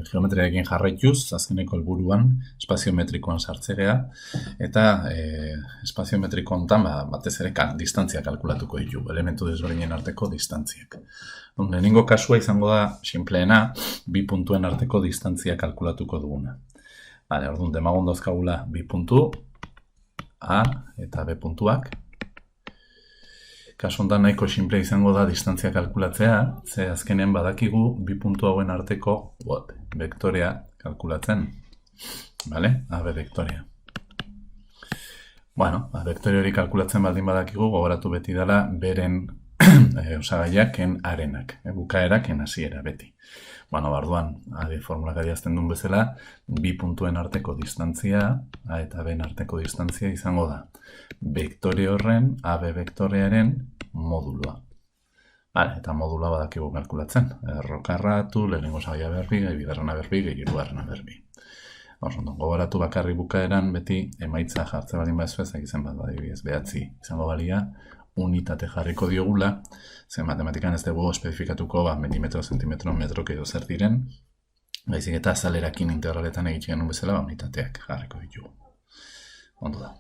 geometriarekin jarraituz, azkeneko helburuan espaziometrikoan sartzea, eta espaziometriko hontan batez ere distantzia kalkulatuko ditugu, elementu desberdinen arteko distantziak. Lehenengo kasua izango da, sinpleena, bi puntuen arteko distantzia kalkulatuko duguna. Orduan, demagun dauzkagula bi puntu, A eta B puntuak. Kasu honetan nahiko simple izango da distantzia kalkulatzea, ze azkenean badakigu bi puntu hauen arteko vektorea kalkulatzen. AB vektorea. Vektore hori kalkulatzen baldin badakigu, gogoratu beti dela beren osagaiak en arenak, bukaerak en hasiera beti. Barduan, formulak adierazten duen bezala, bi puntuen arteko distantzia, A eta B arteko distantzia izango da vektore horren, AB vektorearen moduloa. Eta modula badakigu kalkulatzen. Errokarratu, lehenengo osagaia berbi, bigarrena berbi, hirugarrena berbi. Gogoratu bakarri bukaeran beti emaitza jartze baldin baizue, ezagitzen bat badibidez, 9 izango balia, unitate jarriko diogula, zen matematikan ez dugu espedifikatuko mentimetro, zentimetro, metro edo zer diren, baizik eta azalerakin integraletan egiten genuen bezala unitateak jarriko ditugu. Ondo da.